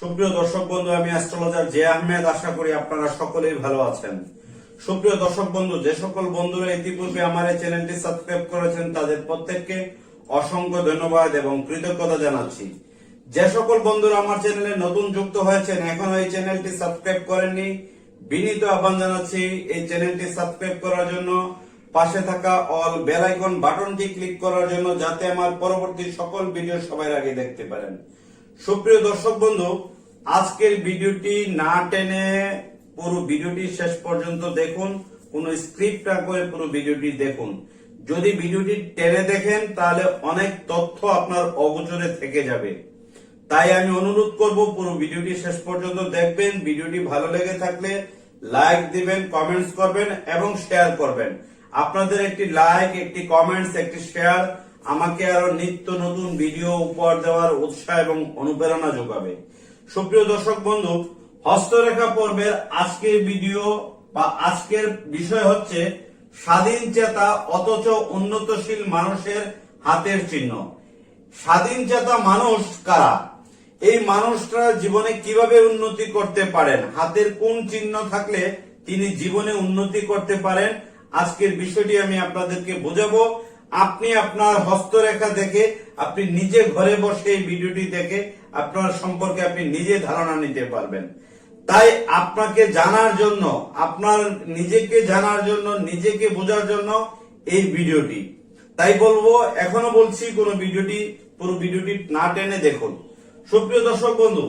সুপ্রিয় দর্শক বন্ধু, আমি অ্যাস্ট্রোলজার জে আহমেদ। আশা করি আপনারা সকলেই ভালো আছেন। সুপ্রিয় দর্শক বন্ধু, যে সকল বন্ধুরা ইতিপূর্বে আমার এই চ্যানেলটি সাবস্ক্রাইব করেছেন তাদের প্রত্যেককে অসংখ্য ধন্যবাদ এবং কৃতজ্ঞতা জানাচ্ছি। যে সকল বন্ধুরা আমার চ্যানেলে নতুন যুক্ত হয়েছেন, এখনো এই চ্যানেলটি সাবস্ক্রাইব করেননি, বিনীত আহ্বান জানাচ্ছি এই চ্যানেলটি সাবস্ক্রাইব করার জন্য, পাশে থাকা অল বেল আইকন বাটনটি ক্লিক করার জন্য, যাতে আমার পরবর্তী সকল ভিডিও সবার আগে দেখতে পারেন। সুপ্রিয় দর্শক বন্ধু, আজকের ভিডিওটি না টেনে পুরো ভিডিওটি শেষ পর্যন্ত দেখুন, কোন স্ক্রিপ্ট না করে পুরো ভিডিওটি দেখুন। যদি ভিডিওটি টেনে দেখেন তাহলে অনেক তথ্য আপনার অগোচরে থেকে যাবে। তাই আমি অনুরোধ করব পুরো ভিডিওটি শেষ পর্যন্ত দেখবেন। ভিডিওটি ভালো লেগে থাকলে লাইক দিবেন, কমেন্টস করবেন এবং শেয়ার করবেন। আপনাদের একটি লাইক, একটি কমেন্টস, একটি শেয়ার আমাকে আরো নিত্য নতুন ভিডিও উপহার দেওয়ার উৎসাহ এবং অনুপ্রেরণা যোগাবে। সুপ্রিয় দর্শক বন্ধু, হস্তরেখা পর্বের আজকের ভিডিও বা আজকের বিষয় হচ্ছে স্বাধীন চেতা অথচ উন্নতশীল মানুষের হাতের চিহ্ন। স্বাধীন চেতা মানুষ কারা? এই মানুষরা জীবনে কিভাবে উন্নতি করতে পারেন? হাতের কোন চিহ্ন থাকলে তিনি জীবনে উন্নতি করতে পারেন? আজকের বিষয়টি আমি আপনাদেরকে বোঝাবো। আপনি আপনার হস্তরেখা দেখে, আপনি নিজে ঘরে বসে এই ভিডিওটি দেখে আপনার সম্পর্কে আপনি নিজে ধারণা নিতে পারবেন। তাই আপনাকে জানার জন্য, আপনার নিজেকে জানার জন্য, নিজেকে বোঝার জন্য এই ভিডিওটি। তাই বলবো, এখনো বলছি, পুরো ভিডিওটি না টেনে দেখুন। সুপ্রিয় দর্শক বন্ধু,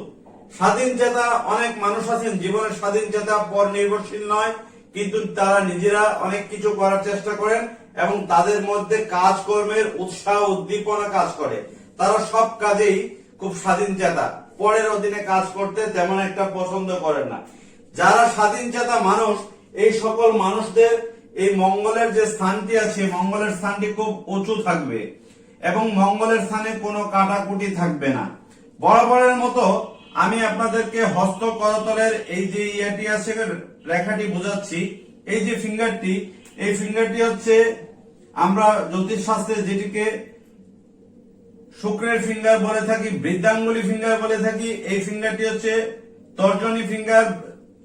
স্বাধীন চেতা অনেক মানুষ আছেন জীবনের স্বাধীন চেতা পর নির্ভরশীল নয়, কিন্তু তারা নিজেরা অনেক কিছু করার চেষ্টা করেন এবং তাদের মধ্যে কাজকর্মের উৎসাহ উদ্দীপনা কাজ করে। তারা সব কাজেই খুব স্বাধীন চেতা, পরের অধীনে কাজ করতে তেমন একটা পছন্দ করেন না। যারা স্বাধীন চেতা মানুষ, এই সকল মানুষদের এই মঙ্গলের যে স্থানটি আছে, মঙ্গলের স্থানটি খুব উঁচু থাকবে এবং মঙ্গলের স্থানে কোনো কাটাকুটি থাকবে না। বরাবরের মতো আমি আপনাদেরকে হস্ত করতলের এই যে ইয়াটি আছে, রেখাটি বোঝাচ্ছি। এই যে ফিঙ্গারটি, এই ফিঙ্গারটি হচ্ছে আমরা জ্যোতিষ শাস্ত্রে যেটিকে শুক্রের ফিঙ্গার বলে থাকি, বৃদ্ধাঙ্গুলি ফিঙ্গার বলে থাকি। এই ফিঙ্গারটি হচ্ছে তর্জনী ফিঙ্গার,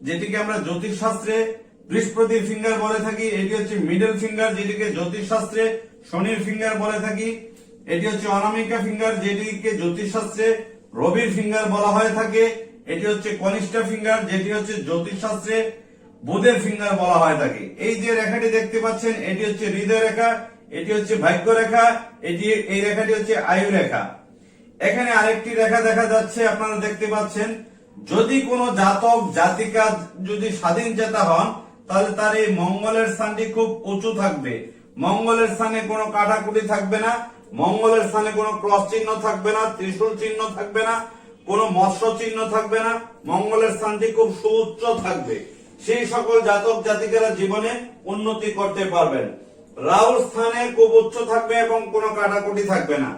যেটিকে আমরা জ্যোতিষ শাস্ত্রে বৃহস্পতির ফিঙ্গার বলে থাকি। এটি হচ্ছে মিডল ফিঙ্গার, যেটিকে জ্যোতিষ শাস্ত্রে শনির ফিঙ্গার বলে থাকি। এটি হচ্ছে অনামিকা ফিঙ্গার, যেটিকে জ্যোতিষ শাস্ত্রে রবির ফিঙ্গার বলা হয়ে থাকে। এটি হচ্ছে কনিষ্ঠা ফিঙ্গার, যেটি হচ্ছে জ্যোতিষ শাস্ত্রে বুধের ফিঙ্গার বলা হয়ে থাকে। এই যে রেখাটি দেখতে পাচ্ছেন, এটি হচ্ছে হৃদয় রেখা, এটি হচ্ছে ভাগ্য রেখা, এই রেখাটি হচ্ছে আয়ু রেখা। এখানে আরেকটি রেখা দেখা যাচ্ছে, আপনারা দেখতে পাচ্ছেন। যদি কোনো জাতক জাতিকা যদি স্বাধীন চেতা হন, তাহলে তার এই মঙ্গলের স্থানটি খুব উঁচু থাকবে। মঙ্গলের স্থানে কোনো কাটাকুটি থাকবে না, মঙ্গলের স্থানে কোনো ক্রস চিহ্ন থাকবে না, ত্রিশূল চিহ্ন থাকবে না, কোনো মৎস্য চিহ্ন থাকবে না। মঙ্গলের স্থানটি খুব সুউচ্চ থাকবে। সেই সকল জাতক জাতিকারা জীবনে উন্নতি করতে পারবেন। রাহুর স্থানে খুব উচ্চ থাকবে এবং কোনো কাটাকুটি থাকবে না।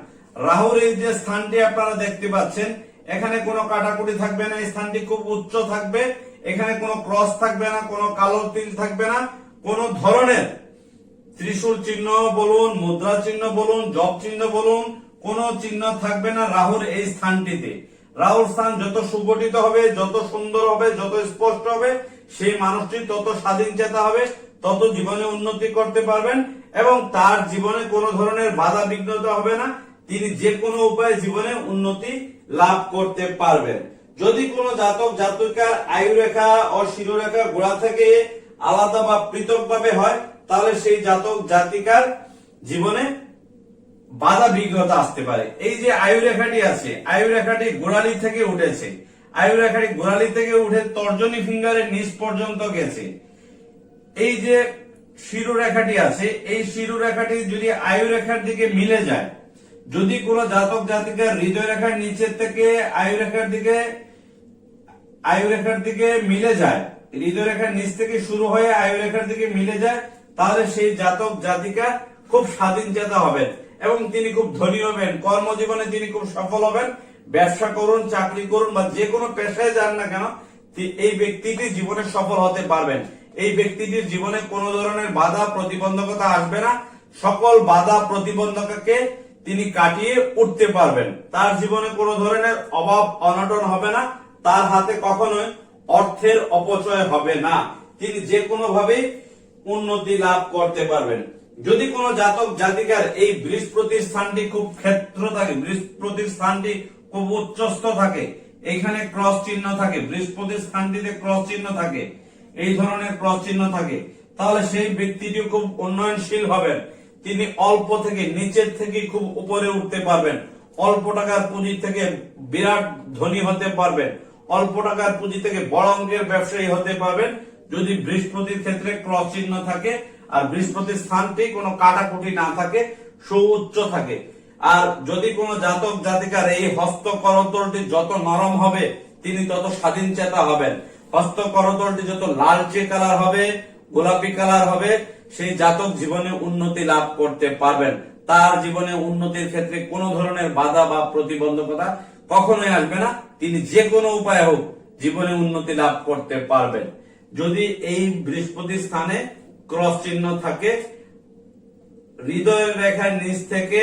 রাহুর এই যে স্থানটি আপনারা দেখতে পাচ্ছেন, এখানে কোনো কাটাকুটি থাকবে না, এই স্থানটি খুব উচ্চ থাকবে। এখানে কোনো ক্রস থাকবে না, কোনো কালো তিল থাকবে না, কোনো ধরনের ত্রিশূল চিহ্ন বলুন, মুদ্রা চিহ্ন বলুন, জপ চিহ্ন বলুন, কোনো চিহ্ন থাকবে না রাহুর এই স্থানটিতে। রাহুর স্থান যত সুগঠিত হবে, যত সুন্দর হবে, যত স্পষ্ট হবে, সেই মানুষটি তত স্বাধীন চেতা হবে, তত জীবনে উন্নতি করতে পারবেন এবং তার জীবনে কোনো ধরনের বাধা বিঘ্নতা হবে না। তিনি যে কোনো উপায়ে জীবনে উন্নতি লাভ করতে পারবেন। যদি কোনো জাতক জাতিকার আয়ু রেখা ও শিরোরেখা গোড়া থেকে আলাদা বা পৃথক ভাবে হয়, তাহলে সেই জাতক জাতিকার জীবনে বাধা বিঘ্নতা আসতে পারে। এই যে আয়ু রেখাটি আছে, আয়ু রেখাটি গোড়ালি থেকে উঠেছে, আয়ু রেখাটি গোড়ালি থেকে উঠে তর্জনী ফিঙ্গারের নিচ পর্যন্ত গেছে। এই যে শিরোরেখাটি আছে, এই শিরোরেখাটি যদি আয়ু রেখার দিকে মিলে যায়, যদি কোনো জাতক জাতিকার হৃদয় রেখার নিচের থেকে আয়ু রেখার দিকে মিলে যায়, হৃদয় রেখার নিচ থেকে শুরু হয়ে আয়ু রেখার দিকে মিলে যায়, তাহলে সেই জাতক জাতিকা খুব স্বাধীন চেতা হবেন এবং তিনি খুব ধনী হবেন। কর্মজীবনে তিনি খুব সফল হবেন। ব্যবসা করুন, চাকরি করুন বা যে কোনো পেশায় যান না কেন, এই ব্যক্তিটি জীবনে সফল হতে পারবেন। এই ব্যক্তিটির জীবনে কোনো ধরনের বাধা প্রতিবন্ধকতা আসবে না। সকল বাধা প্রতিবন্ধককে তিনি কাটিয়ে উঠতে পারবেন। তার জীবনে কোনো ধরনের অভাব অনটন হবে না। তার হাতে কখনোই অর্থের অপচয় হবে না, তিনি যে কোনো ভাবে উন্নতি লাভ করতে পারবেন। যদি কোনো জাতক জাতিকার এই বৃহস্পতির স্থানটি খুব ক্ষেত্র থাকে, বৃহস্পতির স্থানটি খুব উচ্চস্থ থাকে, এখানে ক্রস চিহ্ন থাকে, বৃহস্পতির স্থানটিতে ক্রস চিহ্ন থাকে, এই ধরনের ক্রস চিহ্ন থাকে, তাহলে সেই ব্যক্তিটি খুব উন্নয়নশীল হবেন। তিনি অল্প থেকে নিচের থেকে খুব উপরে উঠতে পারবেন, অল্প টাকার পুঁজি থেকে বিরাট ধনী হতে পারবেন, অল্প টাকার পুঁজি থেকে বড় অঙ্কের ব্যবসায়ী হতে পারবেন, যদি বৃহস্পতির ক্ষেত্রে ক্রস চিহ্ন থাকে আর বৃহস্পতির স্থানটি কোনো কাটাকুটি না থাকে, সুউচ্চ থাকে। আর যদি কোনো জাতক জাতিকার এই হস্ত করতলটি যত নরম হবে তিনি তত স্বাধীন চেতা হবেন, হস্ত করতলটি যত লালচে কালার হবে, গোলাপি কালার হবে, সেই জাতক জীবনে উন্নতি লাভ করতে পারবেন। তার জীবনে উন্নতির ক্ষেত্রে কোনো ধরনের বাধা বা প্রতিবন্ধকতা কখনোই আসবে না, তিনি যে কোনো উপায় হোক জীবনে উন্নতি লাভ করতে পারবেন। যদি এই বৃহস্পতির স্থানে ক্রস চিহ্ন থাকে, হৃদয়ের রেখার নিচ থেকে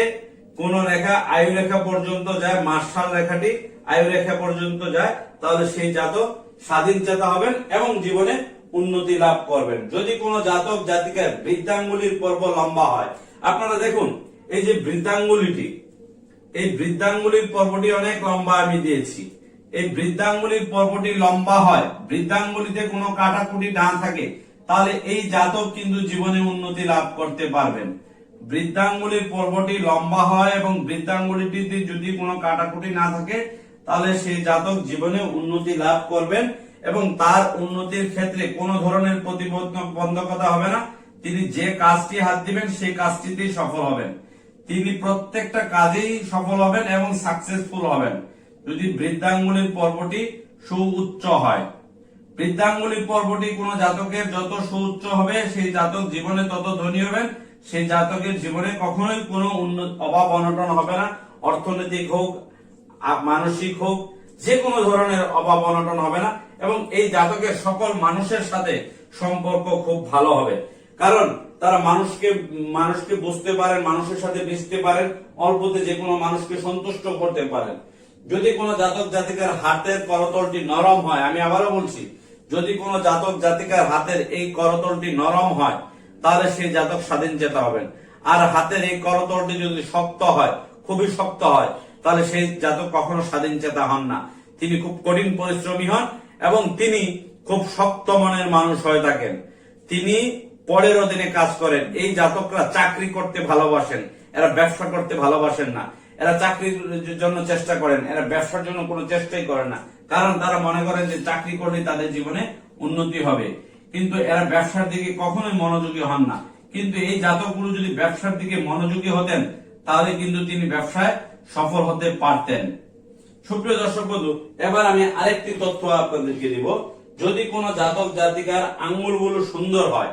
কোন রেখা আয়ু রেখা পর্যন্ত যায়, মার্শাল রেখাটি আয়ু রেখা পর্যন্ত যায়, তাহলে সেই জাতক স্বাধীন চেতা হবেন এবং জীবনে উন্নতি লাভ করবেন। যদি কোনো জাতক জাতিকার বৃদ্ধাঙ্গুলির পর্ব লম্বা হয়, আপনারা দেখুন এই যে বৃদ্ধাঙ্গুলিটি, এই বৃদ্ধাঙ্গুলির পর্বটি অনেক লম্বা আমি দিয়েছি, এই বৃদ্ধাঙ্গুলির পর্বটি লম্বা হয়, বৃদ্ধাঙ্গুলিতে কোনো কাটাকুটি না থাকে, তাহলে এই জাতক কিন্তু জীবনে উন্নতি লাভ করতে পারবেন। বৃদ্ধাঙ্গুলির পর্বটি লম্বা হয় এবং বৃদ্ধাঙ্গুলিটিতে যদি কোনো কাটাকুটি না থাকে, তাহলে সেই জাতক জীবনে উন্নতি লাভ করবেন এবং তার উন্নতির ক্ষেত্রে কোনো ধরনের প্রতিবন্ধকতা হবে না। তিনি যে কাজটি হাত দিবেন সেই কাজটিতেই সফল হবেন, তিনি প্রত্যেকটা কাজেই সফল হবেন এবং সাকসেসফুল হবেন যদি বৃদ্ধাঙ্গুলির পর্বটি সুউচ্চ হয়। বৃদ্ধাঙ্গুলির পর্বটি কোন জাতকের যত সুউচ্চ হবে সেই জাতক জীবনে তত ধনী হবেন, সেই জাতকের জীবনে কখনোই কোনো অভাব অনটন হবে না, অর্থনৈতিক হোক মানসিক হোক যে কোনো ধরনের অভাব অনটন হবে না এবং এই জাতকের সকল মানুষের সাথে সম্পর্ক খুব ভালো হবে, কারণ তারা মানুষকে বুঝতে পারেন, মানুষের সাথে মিশতে পারেন, অল্পতে যে কোনো মানুষকে সন্তুষ্ট করতে পারেন। যদি কোনো জাতক জাতিকার হাতের করতলটি নরম হয়, আমি আবারও বলছি, যদি কোনো জাতক জাতিকার হাতের এই করতলটি নরম হয় তাহলে সেই জাতক স্বাধীন চেতা হবেন। আর হাতের এই করতলটি যদি শক্ত হয়, খুবই শক্ত হয়, তাহলে সেই জাতক কখনো স্বাধীন চেতা হন না, তিনি খুব কঠিন পরিশ্রমী হন এবং তিনি খুব শক্ত মনের মানুষ হয়ে থাকেন, তিনি পরের অধীনে কাজ করেন। এই জাতকরা চাকরি করতে ভালোবাসেন, এরা ব্যবসা করতে ভালোবাসেন না, এরা চাকরির জন্য চেষ্টা করেন, এরা ব্যবসার জন্য কোনো চেষ্টাই করেন না, কারণ তারা মনে করেন যে চাকরি করলে তাদের জীবনে উন্নতি হবে, কিন্তু এরা ব্যবসার দিকে কখনোই মনোযোগী হন না। কিন্তু এই জাতকগুলো যদি ব্যবসার দিকে মনোযোগী হতেন তাহলে কিন্তু তিনি ব্যবসায় সফল হতে পারতেন। সুপ্রিয় দর্শক বন্ধু, এবার আমি আরেকটি তথ্য আপনাদেরকে দিব। যদি কোনো জাতক জাতিকার আঙ্গুলগুলো সুন্দর হয়,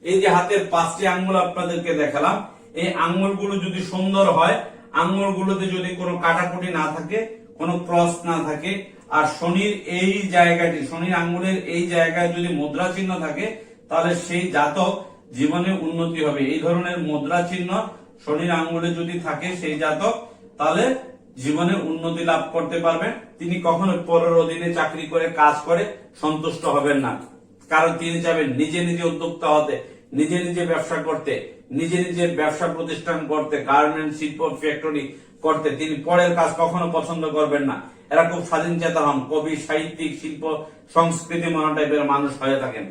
এই যে হাতের 5টি আঙ্গুল আপনাদেরকে দেখালাম, এই আঙ্গুলগুলো যদি সুন্দর হয়, আঙ্গুলগুলোতে যদি কোনো কাটাকুটি না থাকে, কোনো ক্রস না থাকে, আর শনির এই জায়গাটি, শনির আঙ্গুলের এই জায়গায় যদি মুদ্রা চিহ্ন থাকে, তাহলে সেই জাতক জীবনে উন্নতি হবে। এই ধরনের মুদ্রা চিহ্ন শনির আঙ্গুলে যদি থাকে সেই জাতক, তাহলে জীবনে উন্নতি লাভ করতে পারবেন। তিনি কখনো পরের অধীনে চাকরি করে কাজ করে সন্তুষ্ট হবেন না, কারণ তিনি চাইবেন নিজে নিজে উদ্যোক্তা হতে, নিজে নিজে ব্যবসা করতে, নিজে নিজে ব্যবসা প্রতিষ্ঠান করতে, গার্মেন্ট শিল্প ফ্যাক্টরি করতে। তিনি পরের কাজ কখনো পছন্দ করবেন না। এরা খুব স্বাধীন চেতা হন, কবি সাহিত্যিক শিল্প সংস্কৃতি মনা টাইপের মানুষ হয়ে থাকেন।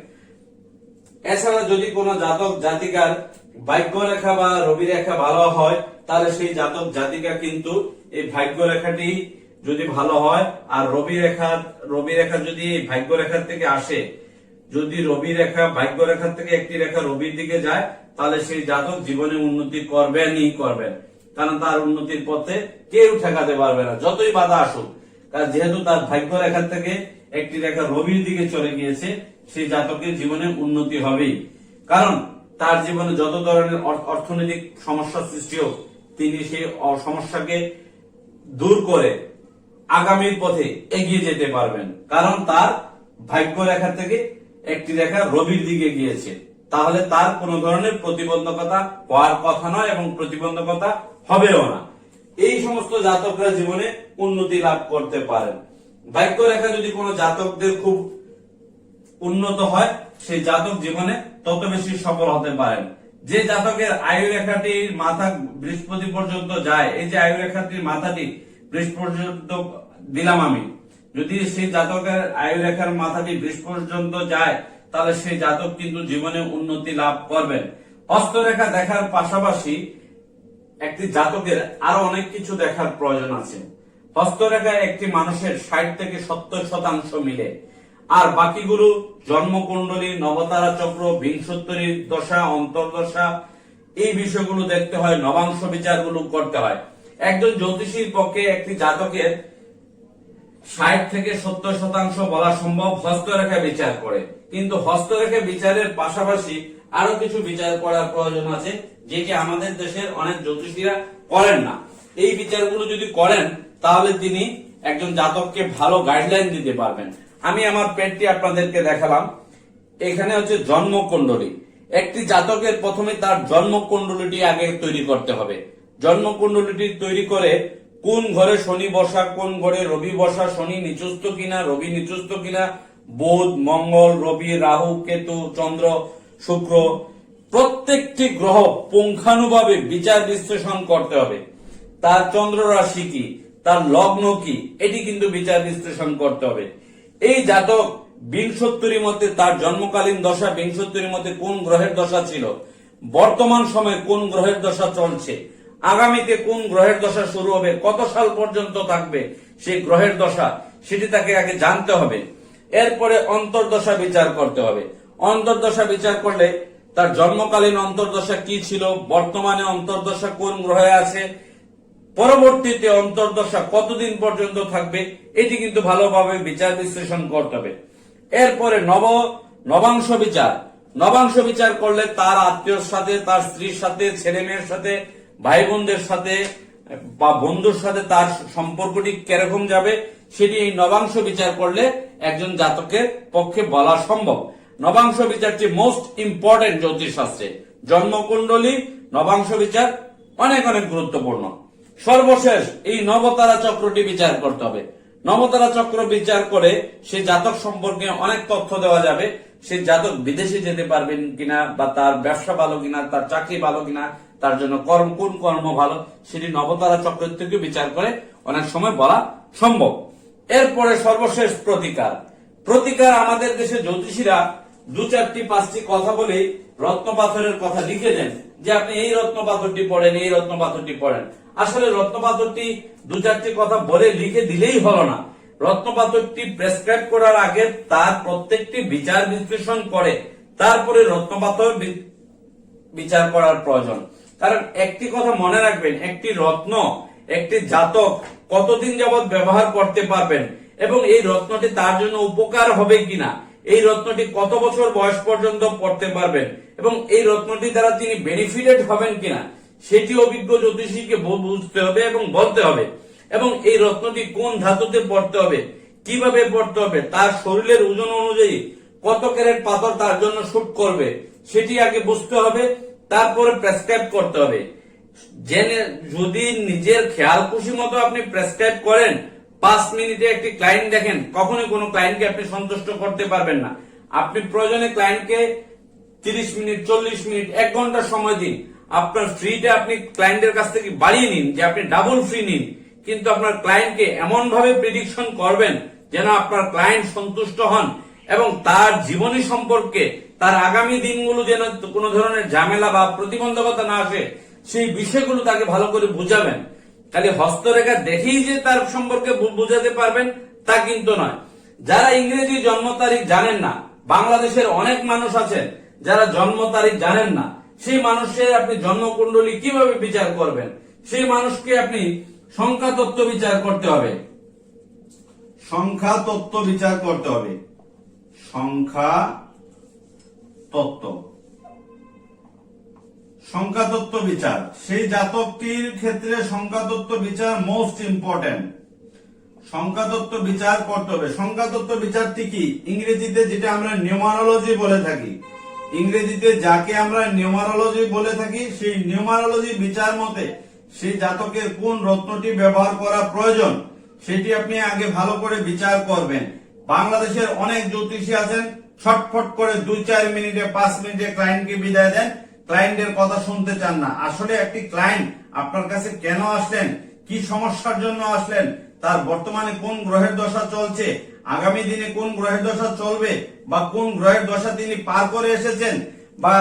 এছাড়া যদি কোনো জাতক জাতিকার ভাগ্য রেখা বা রবি রেখা ভালো হয়, তাহলে সেই জাতক জাতিকা কিন্তু এই ভাগ্য রেখাটি যদি ভালো হয় আর রবি রেখা যদি ভাগ্য রেখার থেকে আসে, যদি রবি রেখা ভাগ্য রেখার থেকে একটি রেখা রবির দিকে যায়, তাহলে সেই জাতক জীবনে উন্নতি করবেনই করবেন, কারণ তার উন্নতির পথে কেউ ঠেকাতে পারবে না, যতই বাধা আসুক। কারণ যেহেতু তার ভাগ্য রেখার থেকে একটি রেখা রবির দিকে চলে গিয়েছে, সেই জাতকের জীবনে উন্নতি হবেই, কারণ তার জীবনে যত ধরনের অর্থনৈতিক সমস্যা সৃষ্টি হোক, তিনি সেই সমস্যাকে দূর করে আগামীর পথে এগিয়ে যেতে পারবেন, কারণ তার ভাগ্য রেখা থেকে একটি রেখা রবির দিকে গিয়েছে। তাহলে তার কোন ধরনের প্রতিবন্ধকতা হওয়ার কথা নয় এবং প্রতিবন্ধকতা হবেও না। এই সমস্ত জাতকরা জীবনে উন্নতি লাভ করতে পারেন। ভাগ্য রেখা যদি কোনো জাতকদের খুব উন্নত হয়, সেই জাতক জীবনে তত বেশি সফল হতে পারেন। যে জাতকের আয়ু রেখাটির মাথা বৃহস্পতি পর্যন্ত যায়, এই যে আয়ু রেখাটির মাথাটি বৃহস্পতি পর্যন্ত দিলাম আমি, যদি সেই জাতকের আয়ু রেখার মাথাটি বৃহস্পতি পর্যন্ত যায়, তাহলে সেই জাতক কিন্তু জীবনে উন্নতি লাভ করবেন। হস্তরেখা দেখার পাশাপাশি একটি জাতকের আরো অনেক কিছু দেখার প্রয়োজন আছে। হস্তরেখায় একটি মানুষের 60 থেকে 70% মিলে, আর বাকিগুলো জন্মকুণ্ডলী, নবতারা চক্র, বিংশোত্তরী দশা, অন্তর্দশা, এই বিষয়গুলো দেখতে হয়, নবাংশ বিচারগুলো করতে হয়। একজন জ্যোতিষীর পক্ষে একটি জাতকের 60 থেকে 70% বলা সম্ভব হস্তরেখা বিচার করে, কিন্তু হস্তরেখা বিচারের পাশাপাশি আরো কিছু বিচার করার প্রয়োজন আছে, যেটি আমাদের দেশের অনেক জ্যোতিষীরা করেন না। এই বিচারগুলো যদি করেন, তাহলে তিনি একজন জাতককে ভালো গাইডলাইন দিতে পারবেন। আমি আমার পেটটি আপনাদেরকে দেখালাম। এখানে হচ্ছে জন্মকুণ্ডলী। একটি জাতকের প্রথমে তার জন্মকুণ্ডলীটি আগে তৈরি করতে হবে। জন্মকুণ্ডলীটি তৈরি করে কোন ঘরে শনি বসা, কোন ঘরে রবি বসা, শনি নিচস্থ কিনা, রবি নিচস্থ কিনা, বুধ, মঙ্গল, রবি, রাহু, কেতু, চন্দ্র, শুক্র, প্রত্যেকটি গ্রহ পুঙ্খানুভাবে বিচার বিশ্লেষণ করতে হবে। তার চন্দ্র রাশি কি, তার লগ্ন কি, এটি কিন্তু বিচার বিশ্লেষণ করতে হবে। এই জাতক বিংশোত্তরীর মধ্যে তার জন্মকালীন দশা, বিংশোত্তরীর মধ্যে কোন গ্রহের দশা ছিল, বর্তমান সময়ে কোন গ্রহের দশা চলছে, আগামীতে কোন গ্রহের দশা শুরু হবে, কত সাল পর্যন্ত থাকবে সেই গ্রহের দশা, সেটি তাকে আগে জানতে হবে। এরপরে অন্তর্দশা বিচার করতে হবে। অন্তর্দশা বিচার করলে তার জন্মকালীন অন্তর্দশা কি ছিল, বর্তমানে অন্তর্দশা কোন গ্রহে আছে, পরবর্তীতে অন্তর্দশা কতদিন পর্যন্ত থাকবে, এটি কিন্তু ভালোভাবে বিচার বিশ্লেষণ করতে হবে। এরপরে নবাংশ বিচার। নবাংশ বিচার করলে তার আত্মীয়র সাথে, তার স্ত্রীর সাথে, ছেলে মেয়ের সাথে, ভাই বোনদের সাথে বা বন্ধুর সাথে তার সম্পর্কটি কিরকম যাবে, সেটি এই নবাংশ বিচার করলে একজন জাতকের পক্ষে বলা সম্ভব। নবাংশ বিচারটি মোস্ট ইম্পর্টেন্ট জ্যোতিষ শাস্ত্রে। জন্মকুণ্ডলী, নবাংশ বিচার অনেক অনেক গুরুত্বপূর্ণ। সর্বশেষ এই নবতারা চক্রটি বিচার করতে হবে। নবতারা চক্র বিচার করে সেই জাতক সম্পর্কে অনেক তথ্য দেওয়া যাবে। সেই জাতক বিদেশে যেতে পারবেন কিনা, বা তার ব্যবসা ভালো কিনা, তার চাকরি ভালো কিনা, তার জন্য কোন কর্ম ভালো, সেটি নবতারা চক্র থেকে বিচার করে অনেক সময় বলা সম্ভব। এরপরে সর্বশেষ প্রতিকার। প্রতিকার আমাদের দেশে জ্যোতিষীরা 2-4-5টি কথা বলে রত্ন পাথরের কথা লিখে দেন, যে আপনি এই রত্ন পাথরটি পড়েন, এই রত্ন পাথরটি পড়েন। আসলে রত্ন পাথরটি 2-4টি কথা বলে লিখে দিলেই হলো না। রত্ন পাথরটি প্রেসক্রাইব করার আগে তার প্রত্যেকটি বিচার বিশ্লেষণ করে তারপরে রত্ন পাথর বিচার করার প্রয়োজন। কারণ একটি কথা মনে রাখবেন, একটি রত্ন একটি জাতক কতদিন যাবৎ ব্যবহার করতে পারবেন এবং এই রত্নটি তার জন্য উপকার হবে কিনা, এই রত্নটি কত বছর বয়স পর্যন্ত পড়তে পারবেন এবং এই রত্নটি দ্বারা তিনি বেনিফিটেড হবেন কিনা, সেটি অভিজ্ঞ জ্যোতিষীকে বুঝতে হবে এবং বলতে হবে। এবং এই রত্নটি কোন ধাতুতে পড়তে হবে, কিভাবে পড়তে হবে, তার শরীরের ওজন অনুযায়ী কত ক্যারেট পাথর তার জন্য শুট করবে, সেটি আগে বুঝতে হবে, তারপরে প্রেসক্রাইব করতে হবে। যদি নিজের খেয়াল খুশি মতো আপনি প্রেসক্রাইব করেন, 5 মিনিটে একটি ক্লায়েন্ট দেখেন, কখনোই কোনো ক্লায়েন্টকে আপনি সন্তুষ্ট করতে পারবেন না। আপনি প্রয়োজনে ক্লায়েন্টকে 30 মিনিট, 40 মিনিট, 1 ঘন্টা সময় দিন। আপনার ফ্রিটা আপনি ক্লায়েন্টের কাছ থেকে বাড়িয়ে নিন, যে আপনি ডাবল ফ্রি নিন, কিন্তু আপনার ক্লায়েন্টকে এমন ভাবে প্রেডিকশন করবেন যেন আপনার ক্লায়েন্ট সন্তুষ্ট হন এবং তার জীবনী সম্পর্কে, তার আগামী দিনগুলো যেন কোনো ধরনের ঝামেলা বা প্রতিবন্ধকতা না আসে, সেই বিষয়গুলো তাকে ভালো করে বুঝাবেন। খালি হস্তরেখা দেখেই যে তার সম্পর্কে বুঝাতে পারবেন তা কিন্তু নয়। যারা ইংরেজি জন্ম তারিখ জানেন না, বাংলাদেশের অনেক মানুষ আছেন যারা জন্ম তারিখ জানেন না, সেই মানুষের আপনি জন্মকুণ্ডলী কিভাবে বিচার করবেন? সেই মানুষকে আপনি সংখ্যা তত্ত্ব বিচার করতে হবে। সংখ্যা তত্ত্ব বিচার করতে হবে। সংখ্যা তত্ত্ব, সংখ্যা তত্ত্ব বিচার, সেই জাতকটির ক্ষেত্রে সংখ্যা তত্ত্ব বিচার মোস্ট ইম্পর্টেন্ট। সংখ্যা তত্ত্ব বিচার করতে হবে। সংখ্যা তত্ত্ব বিচারটি কি? ইংরেজিতে যেটা আমরা নিউমারোলজি বলে থাকি, ইংরেজিতে যাকে আমরা নিউমারোলজি বলে থাকি, সেই নিউমারোলজি বিচার মতে সেই জাতকের কোন রত্নটি ব্যবহার করা প্রয়োজন, সেটি আপনি আগে ভালো করে বিচার করবেন। বাংলাদেশের অনেক জ্যোতিষী আছেন, ছটফট করে 2-4 মিনিটে 5 মিনিটে ক্লায়েন্টকে বিদায় দেন, ক্লায়েন্টের কথা শুনতে চান না। আসলে একটি ক্লায়েন্ট আপনার কাছে কেন আসলেন, কি সমস্যার জন্য আসলেন, তার বর্তমানে কোন গ্রহের দশা চলছে, আগামী দিনে কোন গ্রহের দশা চলবে, বা কোন গ্রহের দশা তিনি পার করে এসেছেন, বা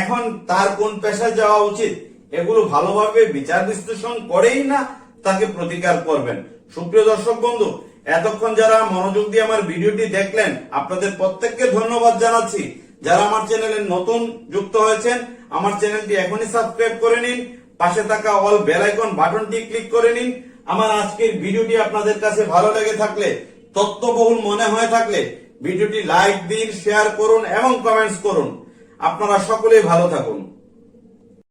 এখন তার কোন পেশায় যাওয়া উচিত, এগুলো ভালোভাবে বিচার বিশ্লেষণ করেই না তাকে প্রতিকার করবেন। সুপ্রিয় দর্শক বন্ধু, এতক্ষণ যারা মনোযোগ দিয়ে আমার ভিডিওটি দেখলেন, আপনাদের প্রত্যেককে ধন্যবাদ জানাচ্ছি। যারা আমার চ্যানেলে নতুন যুক্ত হয়েছেন, আমার চ্যানেলটি এখনই সাবস্ক্রাইব করে নিন, পাশে থাকা অল বেল আইকন বাটনটি ক্লিক করে নিন। আমার আজকের ভিডিওটি আপনাদের কাছে ভালো লেগে থাকলে, তথ্যবহুল মনে হয়ে থাকলে ভিডিওটি লাইক দিন, শেয়ার করুন এবং কমেন্টস করুন। আপনারা সকলেই ভালো থাকুন।